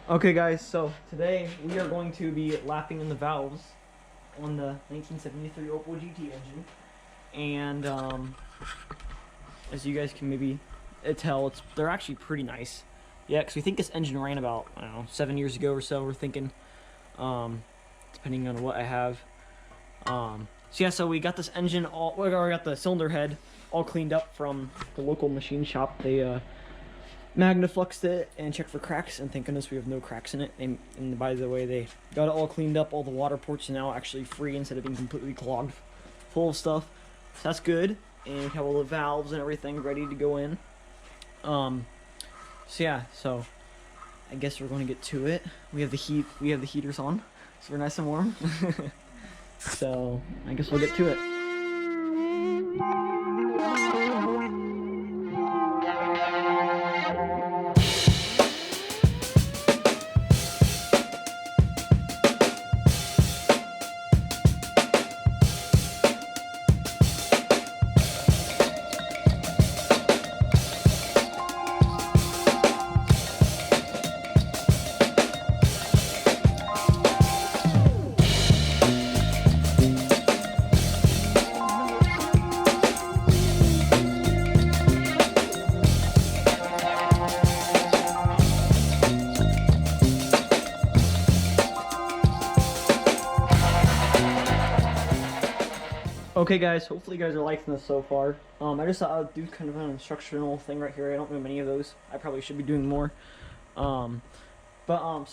Okay guys, so today we are going to be lapping in the valves on the 1973 Opel GT engine. And as you guys can maybe tell, they're actually pretty nice. Yeah, because we think this engine ran about, I don't know, 7 years ago or so, we're thinking, depending on what I have. So we got this engine we got the cylinder head all cleaned up from the local machine shop. They magnafluxed it and checked for cracks, and thank goodness we have no cracks in it. And by the way, they got it all cleaned up. All the water ports are now actually free instead of being completely clogged full of stuff, so that's good. And we have all the valves and everything ready to go in. So I guess we're going to get to it. We have the heaters on, so we're nice and warm. So I guess we'll get to it. Okay guys, hopefully you guys are liking this so far. I just thought I'd do kind of an instructional thing right here. I don't know many of those. I probably should be doing more. So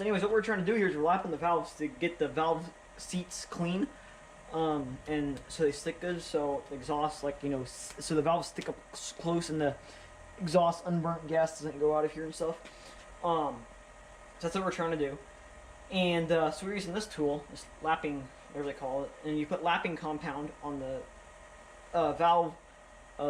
anyways, what we're trying to do here is we're lapping the valves to get the valve seats clean. And so they stick good, so the exhaust, so the valves stick up close and the exhaust unburnt gas doesn't go out of here and stuff. So that's what we're trying to do. And so we're using this tool, this lapping, whatever they call it, and you put lapping compound on the valve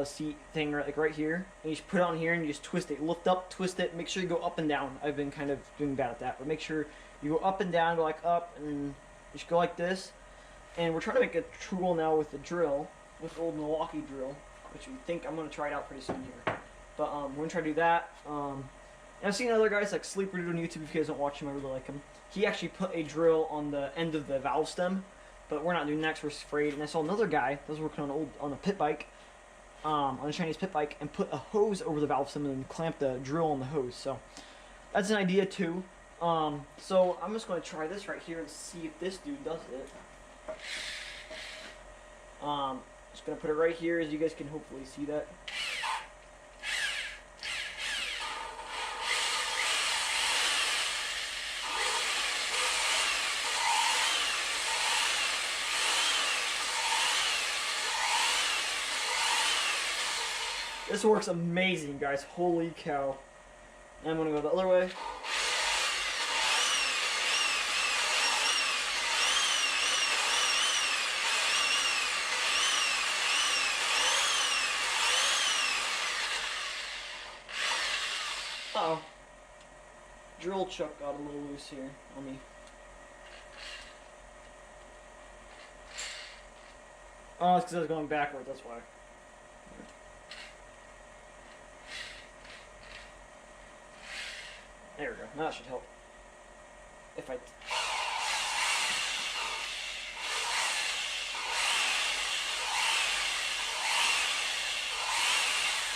seat thing right here, and you just put it on here and you just twist it, lift up, twist it, make sure you go up and down. I've been kind of doing bad at that, but make sure you go up and down, go like up, and just go like this. And we're trying to make a tool now with the drill, with the old Milwaukee drill, which we think I'm going to try it out pretty soon here. But we're going to try to do that. And I've seen other guys like Sleeper do on YouTube. If you guys don't watch him, I really like him. He actually put a drill on the end of the valve stem, but we're not doing that because we're afraid. And I saw another guy that was working on a pit bike, on a Chinese pit bike, and put a hose over the valve stem and then clamp the drill on the hose. So that's an idea too. So I'm just going to try this right here and see if this dude does it. Just going to put it right here, as you guys can hopefully see that. This works amazing, guys. Holy cow. And I'm going to go the other way. Uh-oh. Drill chuck got a little loose here on me. Oh, it's because I was going backwards, that's why. There we go. Now that should help. If I...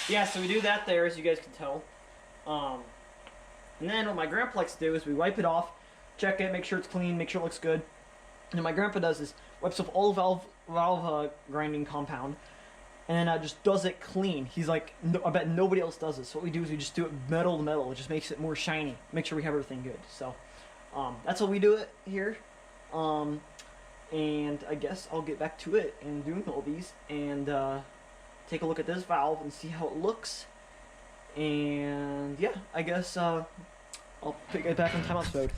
Yeah, so we do that there, as you guys can tell. And then what my grandpa likes to do is we wipe it off, check it, make sure it's clean, make sure it looks good. And what my grandpa does is wipes off all the valve grinding compound, and then just does it clean. He's like, no, I bet nobody else does this. So what we do is we just do it metal to metal. It just makes it more shiny. Make sure we have everything good. So that's how we do it here. And I guess I'll get back to it and doing all these and take a look at this valve and see how it looks. And yeah, I guess I'll pick it back on timeout mode.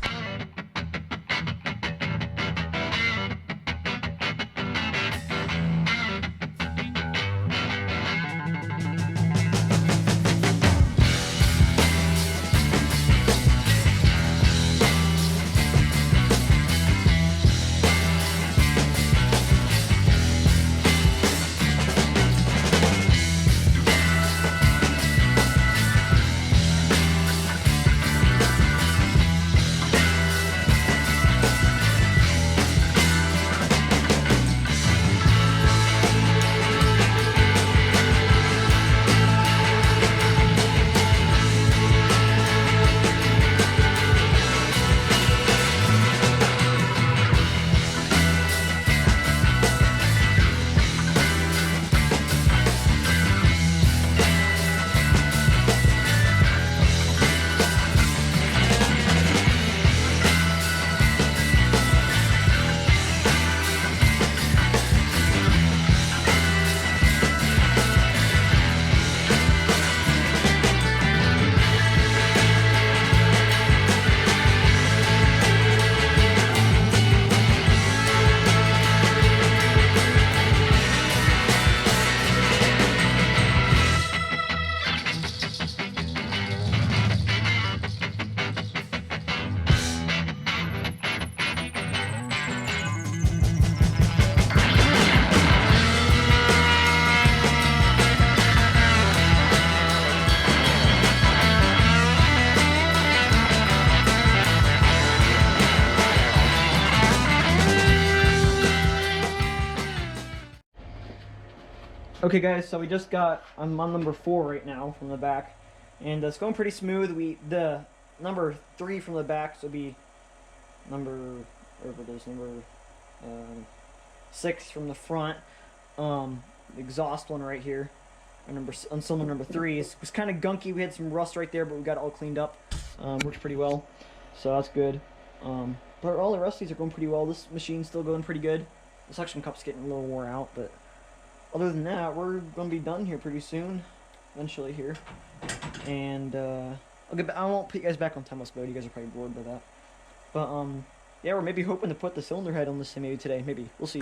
Okay guys, so I'm on number 4 right now from the back, and it's going pretty smooth. The number 3 from the back, so it'll be whatever it is, number 6 from the front. The exhaust one right here, on cylinder number 3 was kind of gunky. We had some rust right there, but we got it all cleaned up. Works pretty well, so that's good. But all the rusties are going pretty well. This machine's still going pretty good. The suction cup's getting a little wore out, but other than that, we're going to be done here pretty soon, eventually here. And I won't put you guys back on timeless mode. You guys are probably bored by that. But yeah, we're maybe hoping to put the cylinder head on this thing maybe today. Maybe we'll see.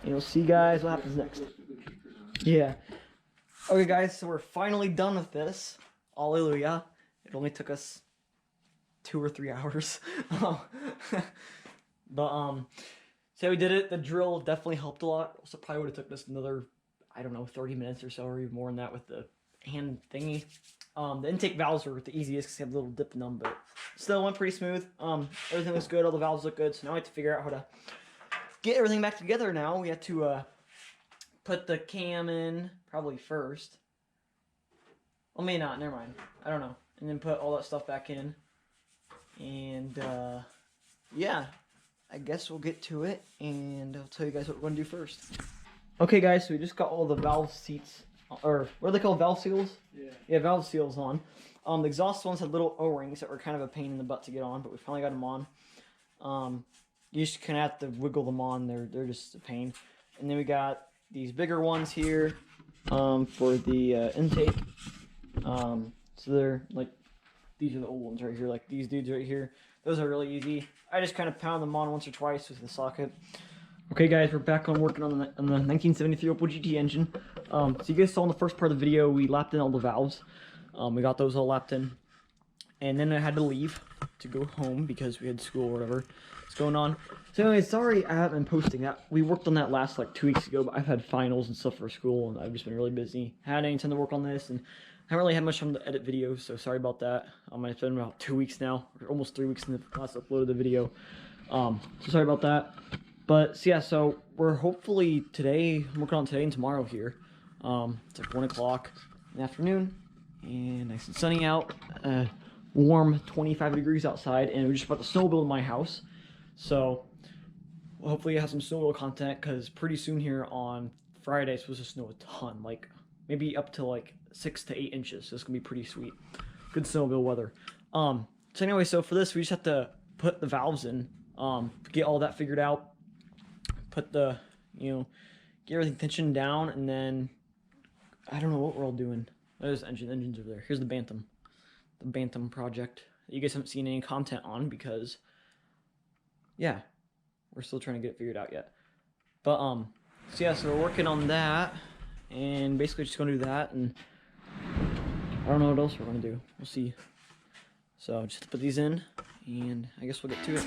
And we'll see, guys, what happens next. Yeah. Okay, guys, so we're finally done with this. Hallelujah. It only took us 2 or 3 hours. But so we did it. The drill definitely helped a lot. Also, probably would have took us another, I don't know, 30 minutes or so, or even more than that with the hand thingy. The intake valves were the easiest because they have a little dip in them, but still went pretty smooth. Everything was good. All the valves look good. So now I have to figure out how to get everything back together. Now we have to put the cam in probably first. Well, may not. Never mind. I don't know. And then put all that stuff back in. And yeah. I guess we'll get to it, and I'll tell you guys what we're going to do first. Okay, guys, so we just got all the valve seats, or what are they called, valve seals? Yeah, valve seals on. The exhaust ones had little O-rings that were kind of a pain in the butt to get on, but we finally got them on. You just kind of have to wiggle them on. They're just a pain. And then we got these bigger ones here for the intake. So they're like, these are the old ones right here, like these dudes right here. Those are really easy. I just kind of pound them on once or twice with the socket. Okay, guys, we're back on working on the 1973 Opel GT engine. So you guys saw in the first part of the video, we lapped in all the valves. We got those all lapped in. And then I had to leave to go home because we had school or whatever was going on. So anyway, sorry I haven't been posting that. We worked on that last like 2 weeks ago, but I've had finals and stuff for school, and I've just been really busy. I hadn't any time to work on this, and I haven't really had much time to edit videos, so sorry about that. It's been about 2 weeks now, or almost 3 weeks since the last upload of the video. So sorry about that. But so yeah, so we're hopefully today, I'm working on today and tomorrow here. It's like 1 o'clock in the afternoon, and nice and sunny out. Warm 25 degrees outside, and we just about to snowmobile in my house. So we'll hopefully have some snowmobile content, because pretty soon here on Friday it's supposed to snow a ton, like maybe up to like 6 to 8 inches. So it's gonna be pretty sweet. Good snowmobile weather. So anyway, so for this we just have to put the valves in, get all that figured out, put the, get everything tensioned down, and then I don't know what we're all doing. There's engines over there. Here's the Bantam. The Bantam project that you guys haven't seen any content on because, yeah, we're still trying to get it figured out yet. But so yeah, so we're working on that, and basically just gonna do that, and I don't know what else we're gonna do. We'll see. So just put these in, and I guess we'll get to it.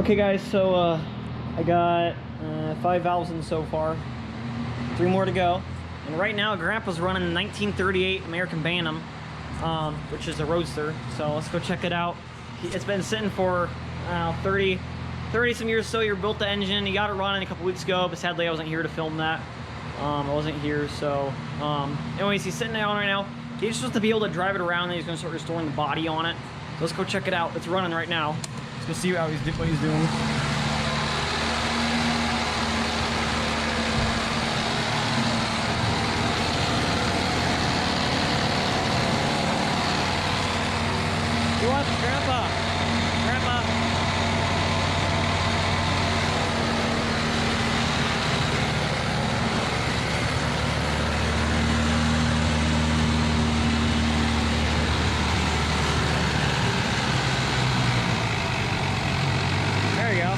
Okay guys, so I got 5 valves in so far, 3 more to go. And right now Grandpa's running a 1938 American Bantam, which is a roadster. So let's go check it out. It's been sitting for 30 some years. So you built the engine, you got it running a couple weeks ago, but sadly I wasn't here to film that. I wasn't here, so anyways, he's sitting down right now. He's supposed to be able to drive it around, and he's going to start restoring the body on it. So let's go check it out. It's running right now. Let's go see what he's doing. What, Grandpa? Grandpa? There you go.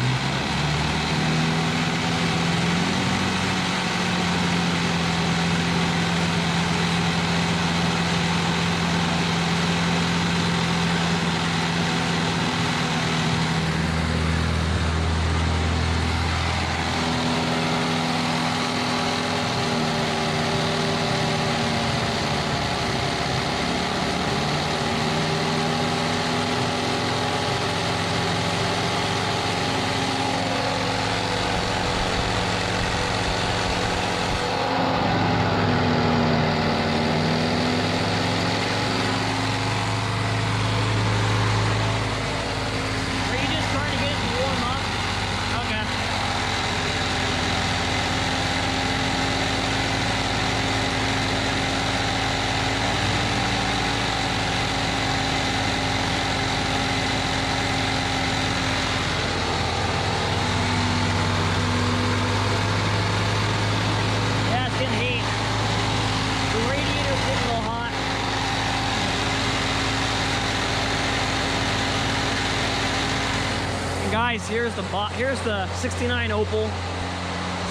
Guys, here's the 69 Opel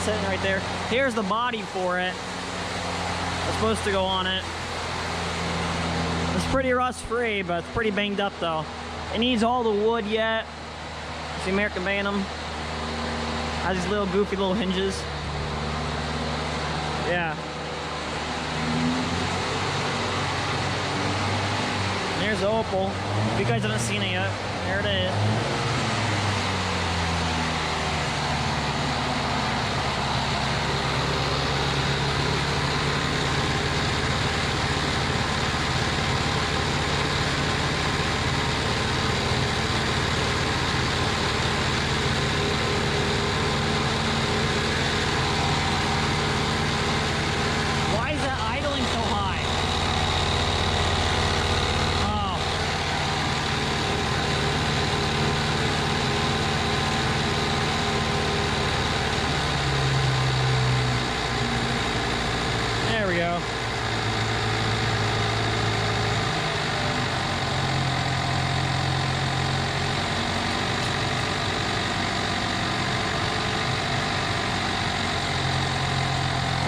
sitting right there. Here's the body for it. It's supposed to go on it. It's pretty rust free, but it's pretty banged up though. It needs all the wood yet. It's the American Bantam. Has these little goofy little hinges. Yeah. There's the Opel. If you guys haven't seen it yet, there it is. There we go.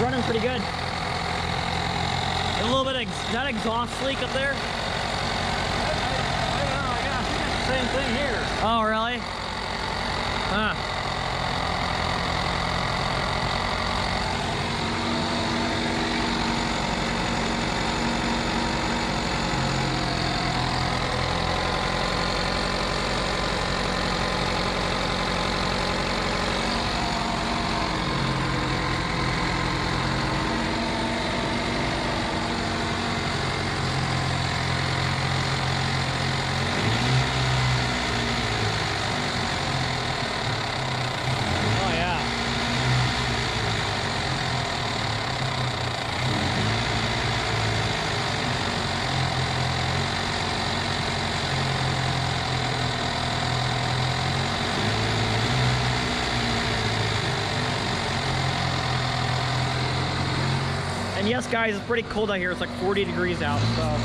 Running pretty good. A little bit of that exhaust leak up there. I got the same thing here. Oh, really? Huh. And yes, guys, it's pretty cold out here. It's like 40 degrees out, so.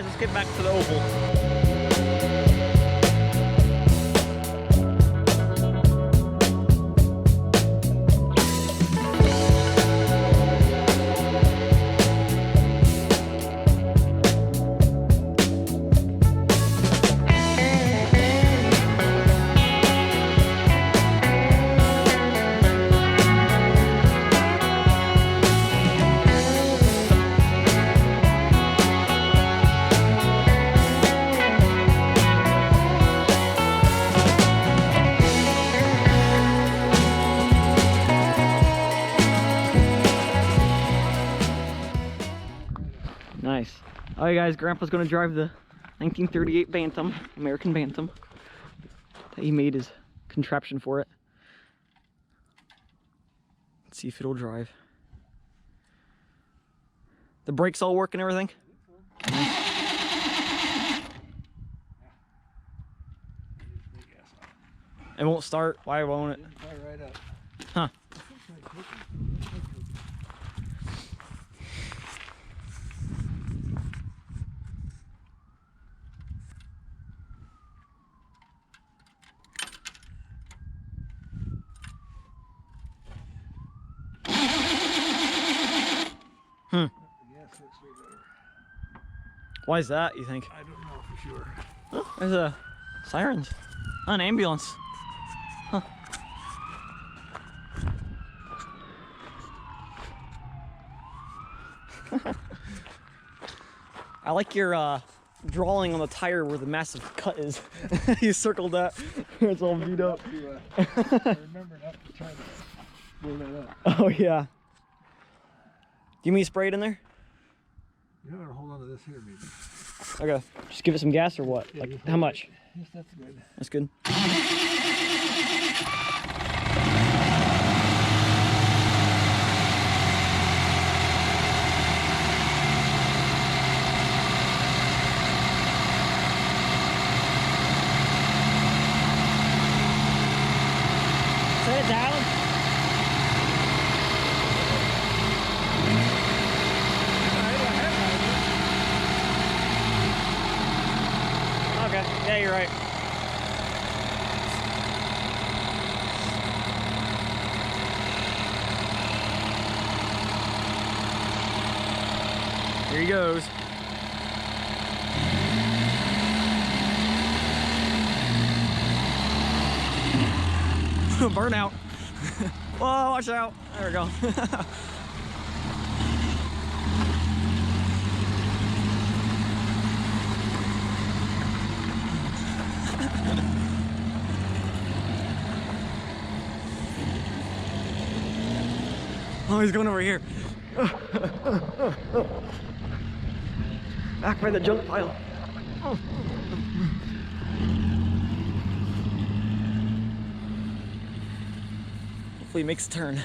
guys, let's get back to the Opel. Nice. Alright guys, Grandpa's gonna drive the 1938 Bantam, American Bantam. That he made his contraption for it. Let's see if it'll drive. The brakes all work and everything? It won't start? Why won't it? Huh. Why is that, you think? I don't know for sure. Oh, there's a sirens. Oh, an ambulance. Huh. I like your drawing on the tire where the massive cut is. You circled that. It's all beat up. Remember not to try to blow that up. Oh yeah. Do you mean spray it in there? You gotta hold on to this here, maybe. Okay. Just give it some gas or what? Yeah, like how much? Yes, that's good. That's good. Set it down. Okay, yeah, you're right. Here he goes. Burnout. Whoa, watch out. There we go. Oh, he's going over here. Back by the junk pile. Hopefully he makes a turn.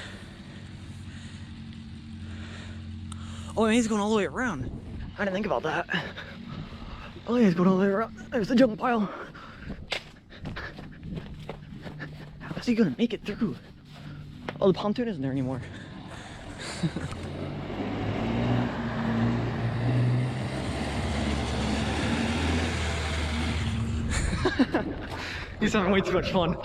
Oh, and he's going all the way around. I didn't think about that. Oh, yeah, he's going all the way around. There's the junk pile. How is he gonna make it through? Oh, the pontoon isn't there anymore. He's having way too much fun.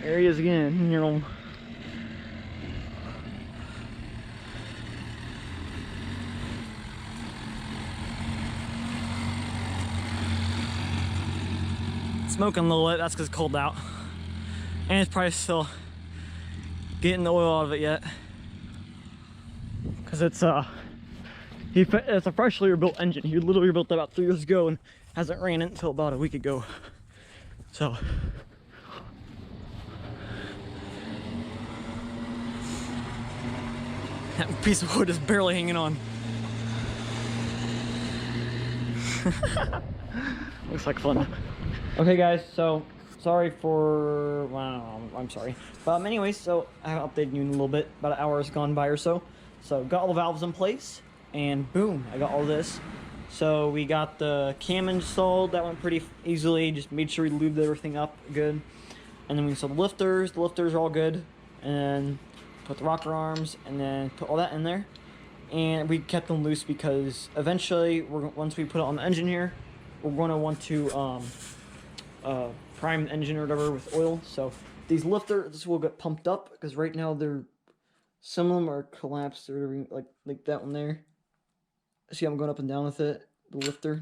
There he is again, you know. Smoking a little bit, that's because it's cold out. And it's probably still getting the oil out of it yet. Because it's it's a freshly rebuilt engine. He literally rebuilt that about 3 years ago and hasn't ran it until about a week ago. So that piece of wood is barely hanging on. Looks like fun. Okay guys, so sorry for, well, I'm sorry. But anyways, so I have updated you in a little bit, about an hour has gone by or so. So got all the valves in place and boom, I got all this. So we got the cam installed, that went pretty easily, just made sure we lubed everything up good. And then we installed the lifters. The lifters are all good. And then put the rocker arms, and then put all that in there. And we kept them loose because eventually, once we put it on the engine here, we're going to want to prime the engine or whatever with oil. So these lifters will get pumped up because right now some of them are collapsed or like that one there. See, I'm going up and down with it. The lifter,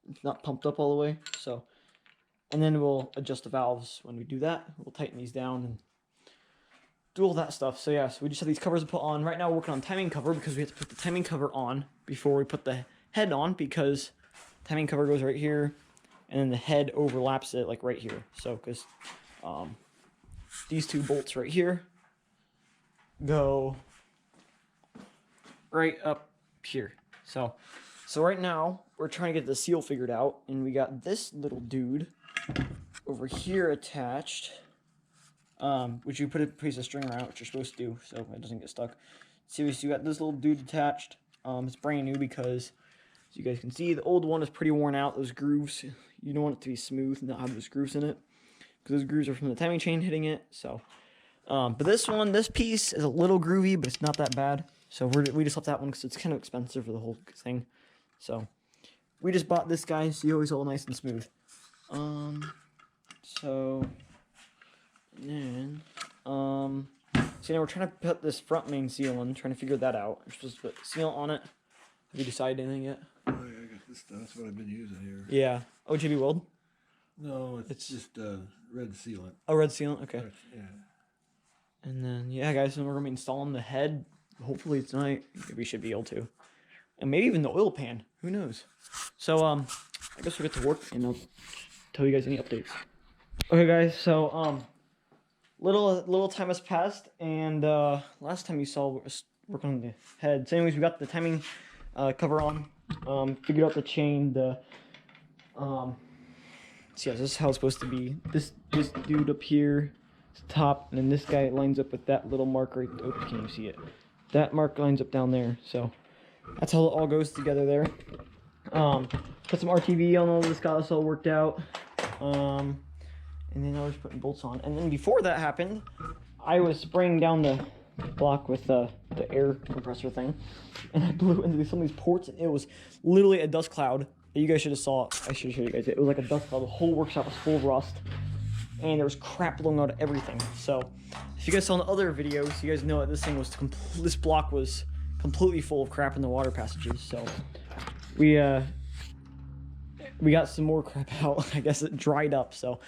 it's not pumped up all the way. So, and then we'll adjust the valves when we do that. We'll tighten these down and do all that stuff. So yeah, so we just have these covers to put on. Right now we're working on timing cover because we have to put the timing cover on before we put the head on, because timing cover goes right here and then the head overlaps it like right here. So because these two bolts right here go right up here. So right now we're trying to get the seal figured out, and we got this little dude over here attached, which you put a piece of string around, which you're supposed to do so it doesn't get stuck. See, we got this little dude attached. It's brand new because, as you guys can see, the old one is pretty worn out. Those grooves, you don't want it to be smooth and not have those grooves in it, because those grooves are from the timing chain hitting it. So, but this piece is a little groovy, but it's not that bad. So we just left that one because it's kind of expensive for the whole thing. So we just bought this guy, so he's all nice and smooth. So then, so now we're trying to put this front main seal on, trying to figure that out. We're supposed to put seal on it. Have you decided anything yet? Oh, yeah, I got this stuff. That's what I've been using here. Yeah. Oh, JB Weld? No, it's just red sealant. Oh, red sealant? Okay. Yeah. And then, yeah, guys, so we're going to be installing the head. Hopefully tonight. We should be able to. And maybe even the oil pan. Who knows? So, I guess we'll get to work and I'll tell you guys any updates. Okay, guys, so, little time has passed, and last time you saw us working on the head. So anyways, we got the timing cover on, figured out the chain, so yeah, this is how it's supposed to be. This dude up here is top, and then this guy lines up with that little mark right, oh, can you see it? That mark lines up down there, so that's how it all goes together there. Put some RTV on all this, got us all worked out. And then I was putting bolts on. And then before that happened, I was spraying down the block with the air compressor thing. And I blew into some of these ports, and it was literally a dust cloud. You guys should have saw it. I should have showed you guys. It was like a dust cloud. The whole workshop was full of rust. And there was crap blowing out of everything. So, if you guys saw in the other videos, you guys know that this block was completely full of crap in the water passages. So, we got some more crap out. I guess it dried up. So,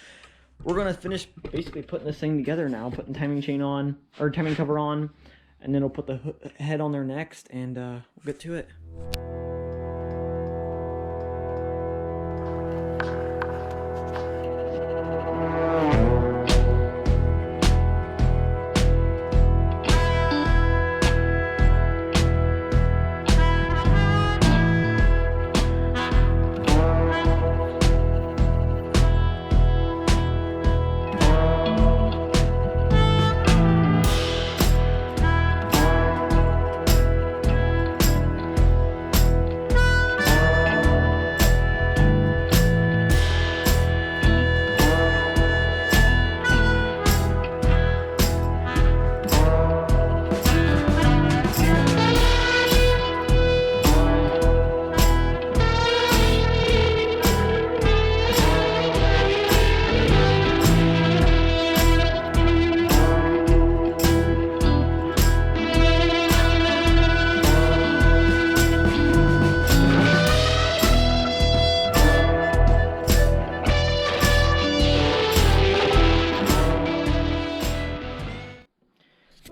we're gonna finish basically putting this thing together now, putting timing chain on, or timing cover on, and then we'll put the head on there next, and we'll get to it.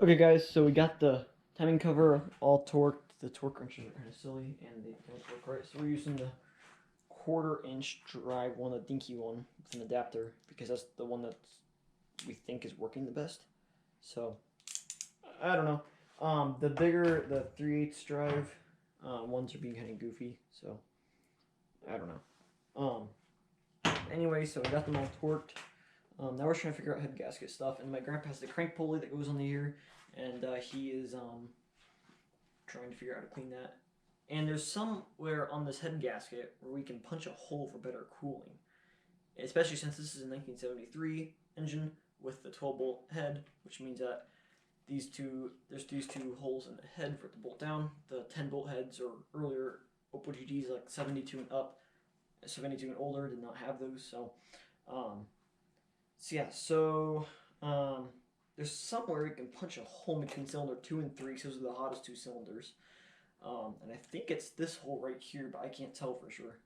Okay guys, so we got the timing cover all torqued. The torque wrenches are kind of silly and they don't work right. So we're using the 1/4 inch drive one, the dinky one with an adapter, because that's the one that we think is working the best. So I don't know. The bigger, the 3/8 drive ones are being kind of goofy. So I don't know. Anyway, so we got them all torqued. Now we're trying to figure out head gasket stuff, and my grandpa has the crank pulley that goes on the ear, and he is trying to figure out how to clean that. And there's somewhere on this head gasket where we can punch a hole for better cooling. especially since this is a 1973 engine with the 12-bolt head, which means that there's these two holes in the head for it to bolt down. The 10-bolt heads or earlier Opel GTs like 72 and up, 72 and older did not have those. There's somewhere you can punch a hole between cylinder 2 and 3, so those are the hottest two cylinders. And I think it's this hole right here, but I can't tell for sure.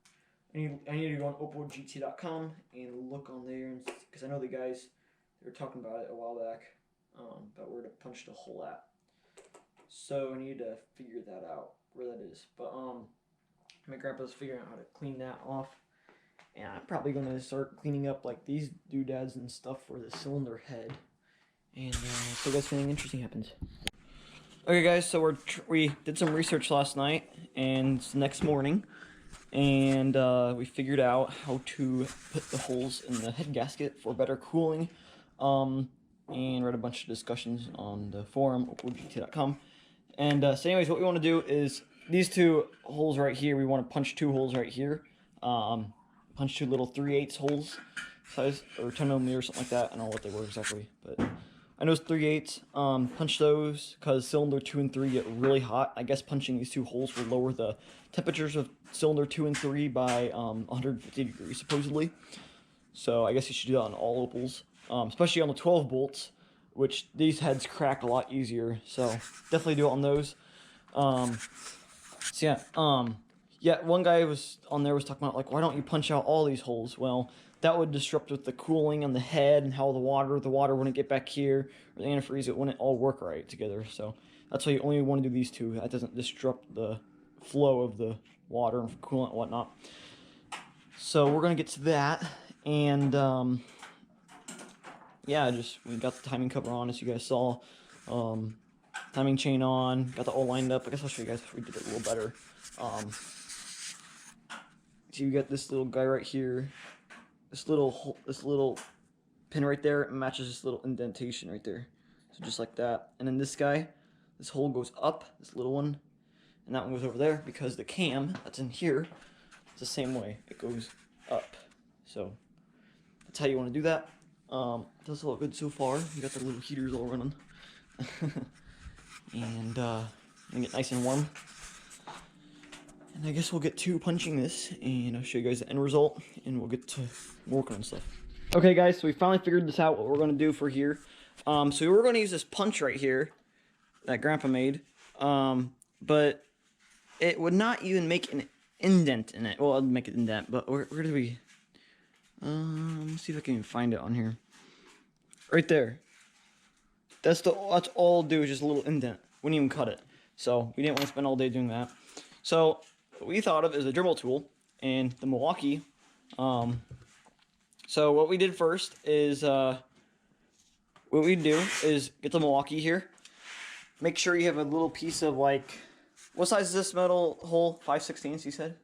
I need to go on opelgt.com and look on there, because I know the guys, they were talking about it a while back, about where to punch the hole at. So I need to figure that out, where that is. But my grandpa's figuring out how to clean that off. And I'm probably going to start cleaning up like these doodads and stuff for the cylinder head. And so that's something interesting happens. Okay guys, so we did some research last night and it's the next morning. And we figured out how to put the holes in the head gasket for better cooling. And read a bunch of discussions on the forum, opelgt.com. And so anyways, what we want to do is these two holes right here, we want to punch two holes right here. Punch two little 3/8 holes size, or 10mm or something like that. I don't know what they were exactly, but I know it's 3/8. Punch those because cylinder 2 and 3 get really hot. I guess punching these two holes will lower the temperatures of cylinder 2 and 3 by 150 degrees supposedly. So I guess you should do that on all Opels, especially on the 12 bolts, which these heads crack a lot easier. So definitely do it on those. Yeah, one guy was talking about like, why don't you punch out all these holes? Well, that would disrupt with the cooling on the head and how the water wouldn't get back here, or the antifreeze, it wouldn't all work right together. So that's why you only want to do these two. That doesn't disrupt the flow of the water and coolant and whatnot. So we're gonna get to that, and yeah, we got the timing cover on, as you guys saw. Timing chain on, got that all lined up. I guess I'll show you guys if we did it a little better. So you got this little guy right here, this little pin right there, it matches this little indentation right there. So just like that. And then this guy, this hole goes up, this little one, and that one goes over there because the cam that's in here, it's the same way. It goes up. So that's how you want to do that. Does look good so far. You got the little heaters all running. And get nice and warm. And I guess we'll get to punching this, and I'll show you guys the end result, and we'll get to working on stuff. Okay guys, so we finally figured this out, what we're going to do for here. So we're going to use this punch right here that Grandpa made, but it would not even make an indent in it. Well, I'd make an indent, but where did we... let's see if I can even find it on here. Right there. That's all it'll do, is just a little indent. Wouldn't even cut it. So we didn't want to spend all day doing that. So what we thought of is a Dremel tool and the Milwaukee. So what we did first is get the Milwaukee here. Make sure you have a little piece of, like, what size is this metal hole? 5/16, you said?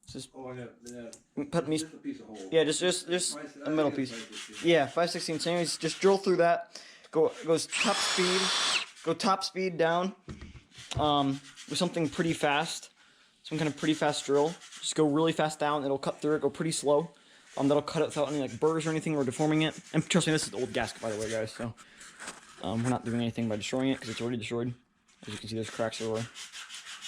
Just put me, just a piece of hole. Yeah, just a metal piece. Yeah, 5/16. So anyways, just drill through that. Goes top speed down. With something pretty fast, some kind of pretty fast drill. Just go really fast down. It'll cut through it. Go pretty slow. That'll cut it without any like burrs or anything or deforming it. And trust me, this is the old gasket, by the way, guys. So we're not doing anything by destroying it because it's already destroyed. As you can see, there's cracks everywhere.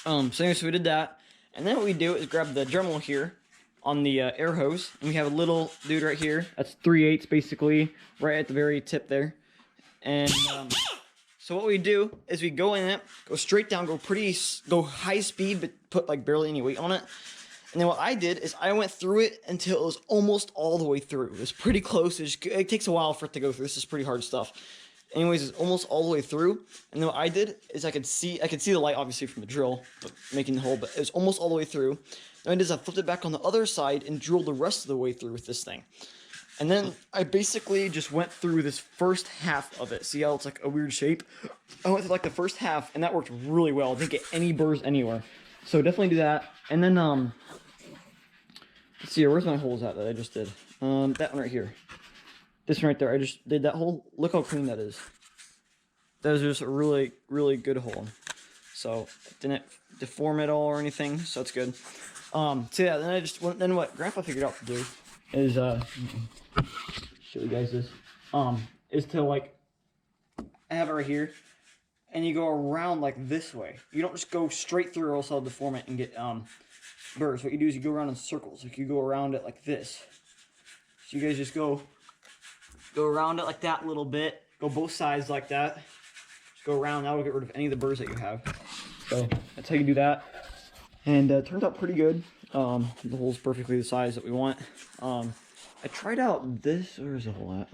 So anyway, so we did that. And then what we do is grab the Dremel here on the air hose, and we have a little dude right here. That's 3/8 basically, right at the very tip there. And so what we do is we go in it, go straight down, go high speed, but put like barely any weight on it. And then what I did is I went through it until it was almost all the way through. It was pretty close. It takes a while for it to go through. This is pretty hard stuff. Anyways, it's almost all the way through. And then what I did is I could see the light obviously from the drill, making the hole, but it was almost all the way through. Then I did is I flipped it back on the other side and drilled the rest of the way through with this thing. And then I basically just went through this first half of it. See how it's like a weird shape? I went through like the first half, and that worked really well. I didn't get any burrs anywhere. So definitely do that. And then, let's see here. Where's my holes at that I just did? That one right here. This one right there. I just did that hole. Look how clean that is. That was just a really, really good hole. So it didn't deform at all or anything. So it's good. So yeah, then what Grandpa figured out to do is show you guys this. Is to like have it right here, and you go around like this way. You don't just go straight through, or else I'll deform it and get burrs. What you do is you go around in circles. Like you go around it like this. So you guys just go around it like that a little bit. Go both sides like that. Just go around. That will get rid of any of the burrs that you have. So that's how you do that. And it turned out pretty good. The hole's perfectly the size that we want. I tried out this. Where's the hole at?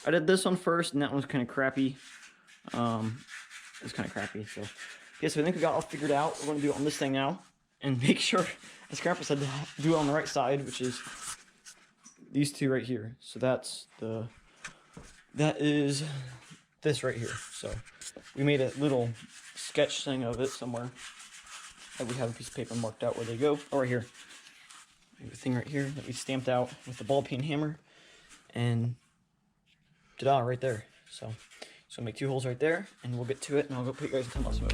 I did this one first, and that one's kind of crappy. It's kind of crappy. So, yeah, so I think we got all figured out. We're going to do it on this thing now. And make sure, as Grandpa said, to do it on the right side, which is these two right here. So that is this right here. So we made a little sketch thing of it somewhere. And we have a piece of paper marked out where they go. Oh, right here. We have a thing right here that we stamped out with the ball peen hammer. And ta-da, right there. So make 2 holes right there, and we'll get to it, and I'll go put you guys in time-lapse mode.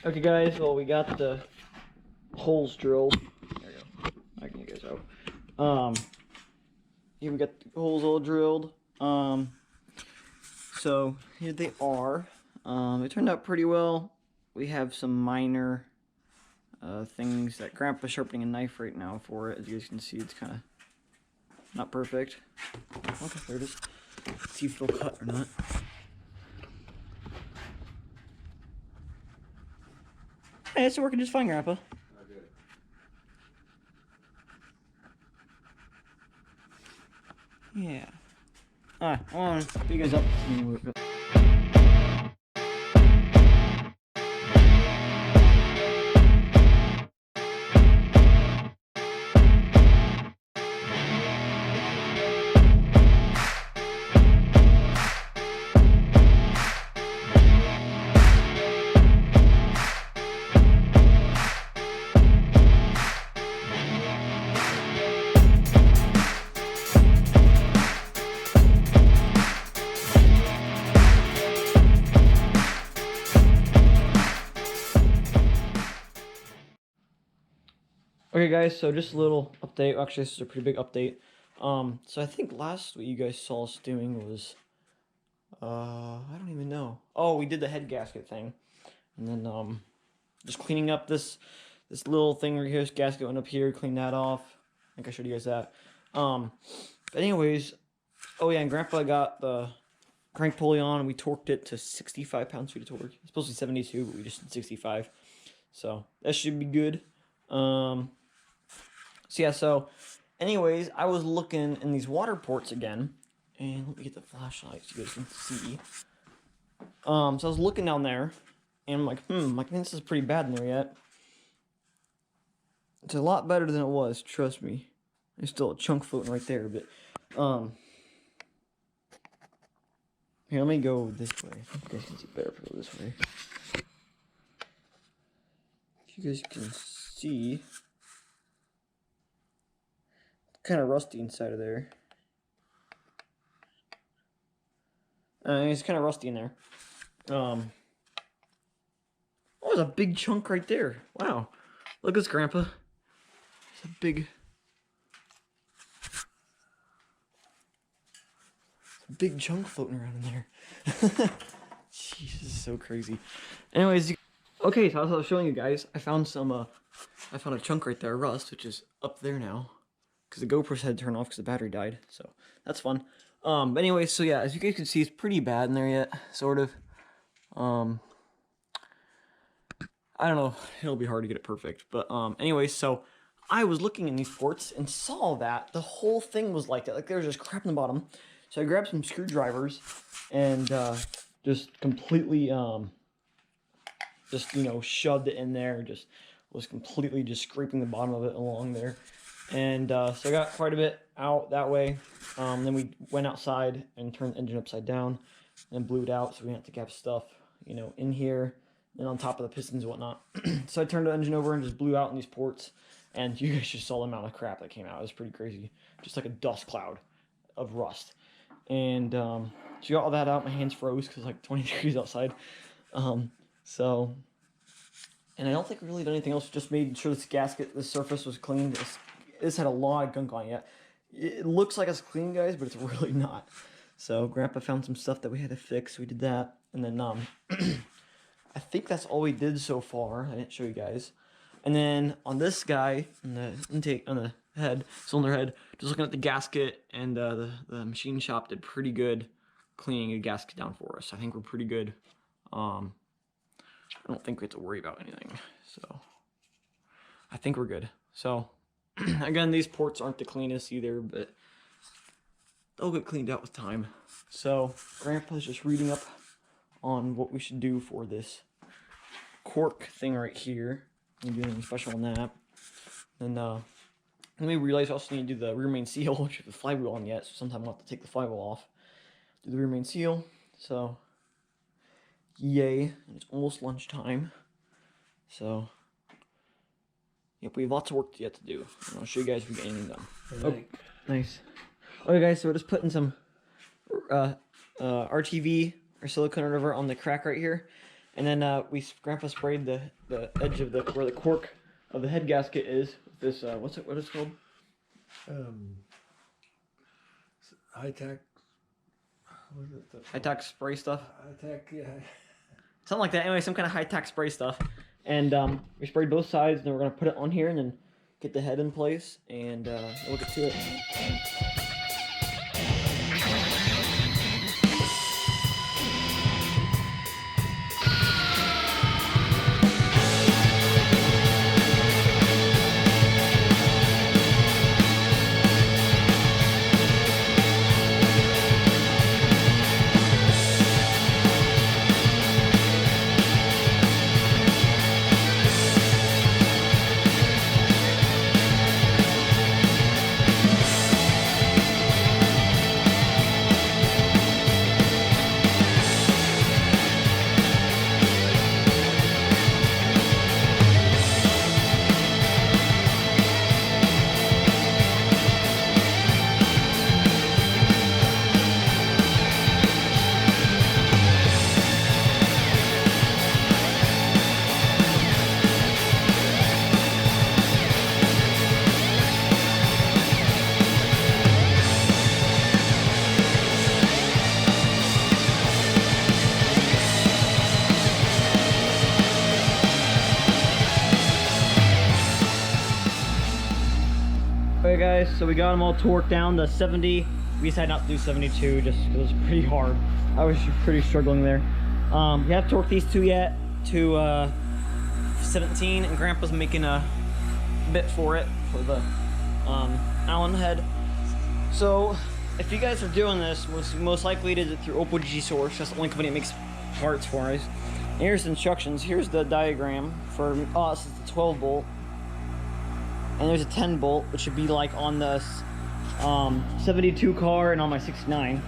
Okay guys, well we got the holes drilled. There you go. I can get you guys out. Here we got the holes all drilled. So here they are. It turned out pretty well. We have some minor things that Grandpa's sharpening a knife right now for it. As you guys can see, it's kind of not perfect. Okay, there it is. Let's see if it'll cut or not. Hey, it's working just fine, Grandpa. Okay. Yeah. Alright, I want to pick you guys up. Okay guys, so just a little update. Actually, this is a pretty big update. So I think last what you guys saw us doing was, I don't even know. Oh, we did the head gasket thing. And then, just cleaning up this little thing right here. This gasket went up here, clean that off. I think I showed you guys that. But anyways, oh yeah, and Grandpa got the crank pulley on, and we torqued it to 65 pounds-feet of torque. It's supposed to be 72, but we just did 65. So that should be good. So yeah, so anyways, I was looking in these water ports again, and let me get the flashlight so you guys can see. So I was looking down there, and I'm like, I think this is pretty bad in there yet. It's a lot better than it was, trust me. There's still a chunk floating right there, but, here, let me go this way. I think you guys can see better if I go this way. If you guys can see, kind of rusty inside of there. It's kind of rusty in there. Oh, there's a big chunk right there. Wow. Look at this, Grandpa. It's a big... big chunk floating around in there. Jeez, this is so crazy. Anyways, okay, so as I was showing you guys, I found a chunk right there, rust, which is up there now, because the GoPro's had to turn off because the battery died, so that's fun. But anyway, so yeah, as you guys can see, it's pretty bad in there yet, sort of. I don't know, it'll be hard to get it perfect, but anyway, so I was looking in these ports and saw that the whole thing was like that, like there was just crap in the bottom. So I grabbed some screwdrivers and just completely, just, you know, shoved it in there, just was completely just scraping the bottom of it along there. And so I got quite a bit out that way. Then we went outside and turned the engine upside down and blew it out, so we had to have stuff, you know, in here and on top of the pistons and whatnot. So I turned the engine over and just blew out in these ports, and you guys just saw the amount of crap that came out. It was pretty crazy, just like a dust cloud of rust. And so you got all that out. My hands froze because it's like 20 degrees outside. And I don't think we really did anything else. Just made sure this gasket, the surface was clean. This had a lot of gunk on it yet. It looks like it's clean, guys, but it's really not. So Grandpa found some stuff that we had to fix. We did that, and then I think that's all we did so far. I didn't show you guys. And then on this guy, on the intake, on the head, cylinder head, just looking at the gasket, and the machine shop did pretty good cleaning the gasket down for us. I think we're pretty good. I don't think we have to worry about anything. So I think we're good. So again, these ports aren't the cleanest either, but they'll get cleaned out with time. So Grandpa's just reading up on what we should do for this cork thing right here. I'm doing anything special on that. And then we realized we also need to do the rear main seal, which we have the flywheel on yet, so sometime we'll have to take the flywheel off. Do the rear main seal. So yay. And it's almost lunchtime. So yep, we have lots of work yet to do. And I'll show you guys if we get anything done. Oh, nice. Okay guys, so we're just putting some RTV or silicone or whatever on the crack right here, and then Grandpa sprayed the edge of where the cork of the head gasket is with this what is it called? High-tech. What is it? High-tech spray stuff. High-tech, yeah. Something like that. Anyway, some kind of high-tech spray stuff, and we sprayed both sides, and then we're gonna put it on here and then get the head in place, and we'll get to it. Okay guys, so we got them all torqued down to 70. We decided not to do 72 just because it was pretty hard. I was pretty struggling there. We haven't torqued these two yet to 17, and Grandpa's making a bit for it, for the Allen head. So if you guys are doing this, most likely did it through Opel GT source. That's the only company that makes parts for us. And here's the instructions. Here's the diagram for, this is the 12 bolt. And there's a 10 bolt, which should be like on the 72 car and on my 69.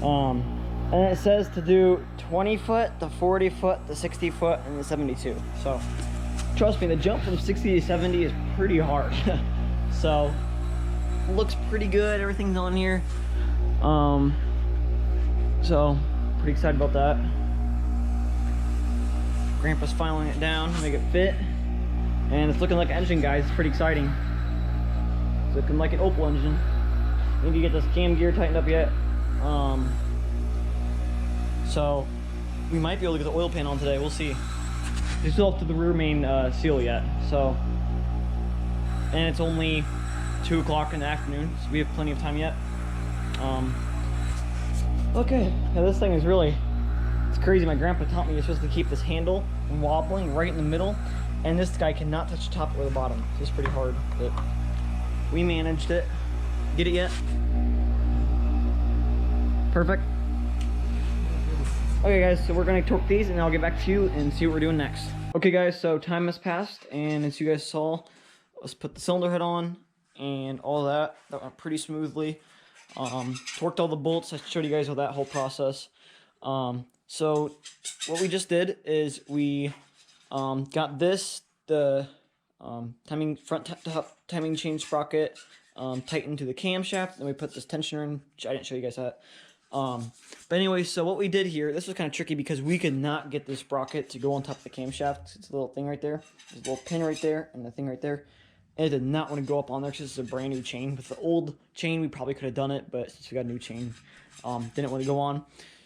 And it says to do 20 foot, the 40 foot, the 60 foot, and the 72. So trust me, the jump from 60 to 70 is pretty hard. So looks pretty good, everything's on here. So pretty excited about that. Grandpa's filing it down to make it fit. And it's looking like an engine, guys. It's pretty exciting. It's looking like an Opel engine. Need to get this cam gear tightened up yet. So we might be able to get the oil pan on today. We'll see. We still have to the rear main seal yet. So, and it's only 2 o'clock in the afternoon, so we have plenty of time yet. Okay, now this thing is really, it's crazy. My grandpa taught me you're supposed to keep this handle wobbling right in the middle, and this guy cannot touch the top or the bottom. So it's pretty hard, but we managed it. Get it yet? Perfect. Okay guys, so we're gonna torque these and I'll get back to you and see what we're doing next. Okay guys, so time has passed, and as you guys saw, let's put the cylinder head on and all that. That went pretty smoothly. Torqued all the bolts. I showed you guys all that whole process. So what we just did is we got this, the front top timing chain sprocket tightened to the camshaft. Then we put this tensioner in, which I didn't show you guys that. But anyway, so what we did here, this was kind of tricky because we could not get this sprocket to go on top of the camshaft. It's a little thing right there. There's a little pin right there and the thing right there. And it did not want to go up on there because it's a brand new chain. With the old chain, we probably could have done it, but since we got a new chain, didn't want to go on.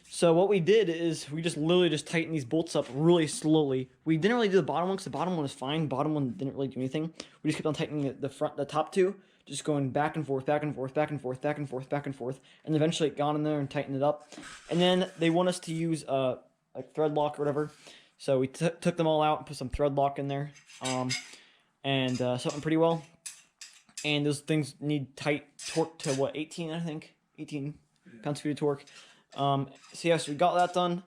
So what we did is we just literally just tightened these bolts up really slowly. We didn't really do the bottom one because the bottom one was fine. Bottom one didn't really do anything. We just kept on tightening the top two, just going back and forth, back and forth, back and forth, back and forth, back and forth, and eventually it got in there and tightened it up. And then they want us to use like thread lock or whatever. So we took them all out and put some thread lock in there, and something pretty well. And those things need tight torque to what, 18, I think, 18 pound-feet of torque. So yeah, so we got that done.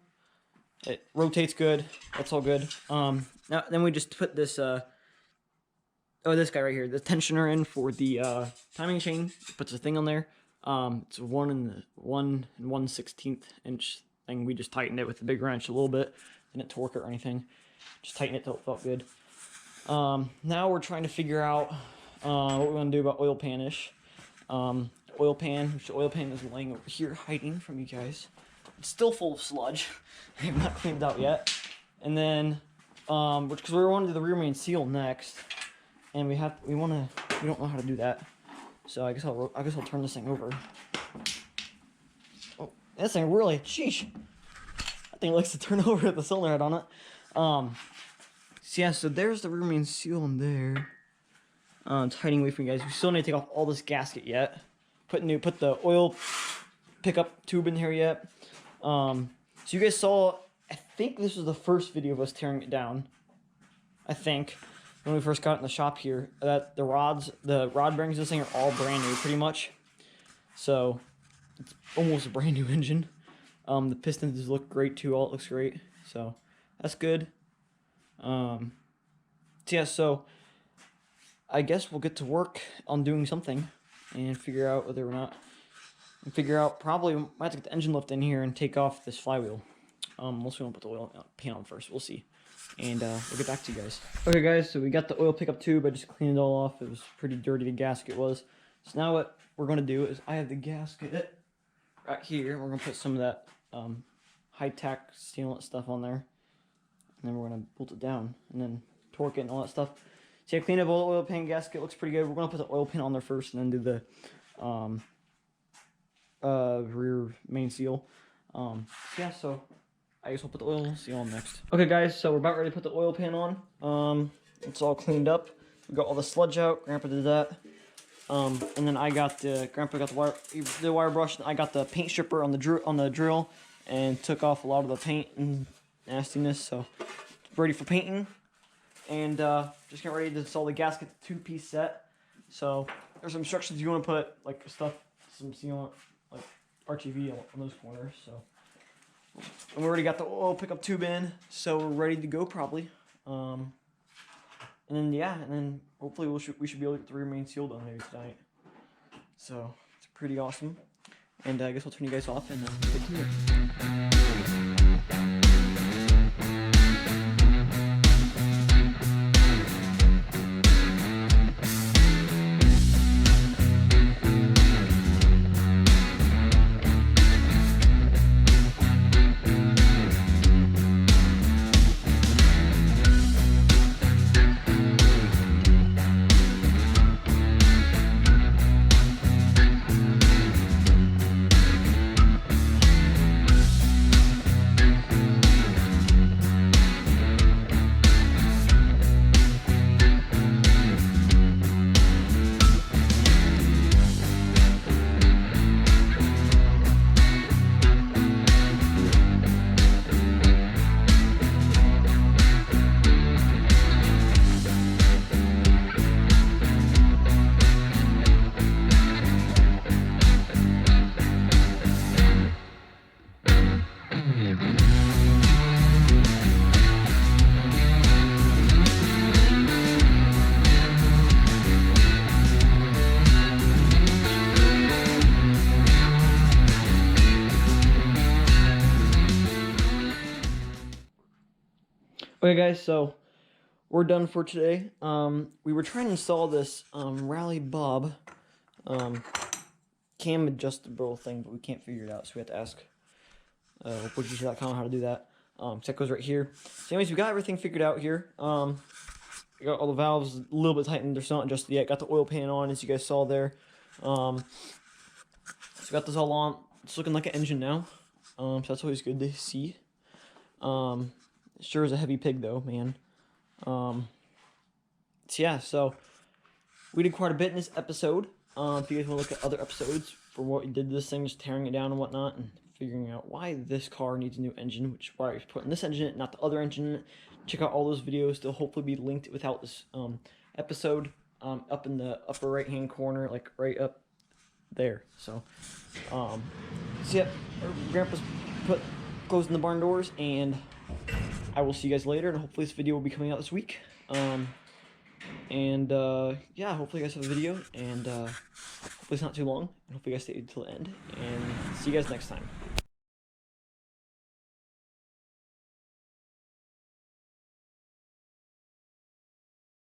It rotates good. That's all good. Now then we just put this this guy right here, the tensioner in for the timing chain. It puts a thing on there. It's a 1 1/16 inch thing. We just tightened it with a big wrench a little bit. Didn't torque it or anything. Just tightened it till it felt good. Now we're trying to figure out what we want to do about oil pan-ish. Oil pan, which the oil pan is laying over here hiding from you guys. It's still full of sludge. I have not cleaned it out yet. And then, because we want to do the rear main seal next, and we don't know how to do that. So I guess I'll turn this thing over. Oh, this thing really, sheesh. That thing likes to turn over with the cylinder head on it. So yeah, so there's the rear main seal in there. It's hiding away from you guys. We still need to take off all this gasket yet. Put the oil pickup tube in here yet. So you guys saw, I think this was the first video of us tearing it down. I think when we first got it in the shop here, that the rod bearings of this thing are all brand new, pretty much. So it's almost a brand new engine. The pistons look great too. All it looks great. So that's good. So yeah, so I guess we'll get to work on doing something and figure out whether or not, probably we might have to get the engine lift in here and take off this flywheel. Unless we want to put the oil pan on first. We'll see. And we'll get back to you guys. Okay guys, so we got the oil pickup tube. I just cleaned it all off. It was pretty dirty, the gasket was. So now what we're going to do is I have the gasket right here. We're going to put some of that high-tack sealant stuff on there. And then we're going to bolt it down and then torque it and all that stuff. So I cleaned up all the oil pan gasket. Looks pretty good. We're going to put the oil pan on there first and then do the rear main seal. Yeah, so I guess we'll put the oil seal on next. Okay guys, so we're about ready to put the oil pan on. It's all cleaned up. We got all the sludge out. Grandpa did that. And then Grandpa got the wire brush, and I got the paint stripper on the drill and took off a lot of the paint and nastiness. So it's ready for painting. And just getting ready to install the gasket 2-piece set. So there's some instructions you want to put, like some sealant, like RTV on those corners. So, and we already got the oil pickup tube in, so we're ready to go probably. And then yeah, and then hopefully we should be able to get the rear main seal done maybe tonight. So it's pretty awesome. And I guess I'll turn you guys off and take care. Okay, guys, so we're done for today. We were trying to install this Rally Bob cam adjustable thing, but we can't figure it out, so we have to ask opelgt.com how to do that. So that goes right here. So anyways, we got everything figured out here. We got all the valves a little bit tightened. They're still not adjusted yet. Got the oil pan on, as you guys saw there. So got this all on. It's looking like an engine now. So that's always good to see. Sure is a heavy pig though, man. So yeah, so we did quite a bit in this episode. If you guys want to look at other episodes for what we did to this thing, just tearing it down and whatnot, and figuring out why this car needs a new engine, which is why I was putting this engine in it, not the other engine in it. Check out all those videos. They'll hopefully be linked without this episode up in the upper right hand corner, like right up there. So yeah, Grandpa's closing the barn doors, and I will see you guys later, and hopefully this video will be coming out this week. Yeah, hopefully you guys have a video, and hopefully it's not too long, and hopefully you guys stay until the end, and see you guys next time.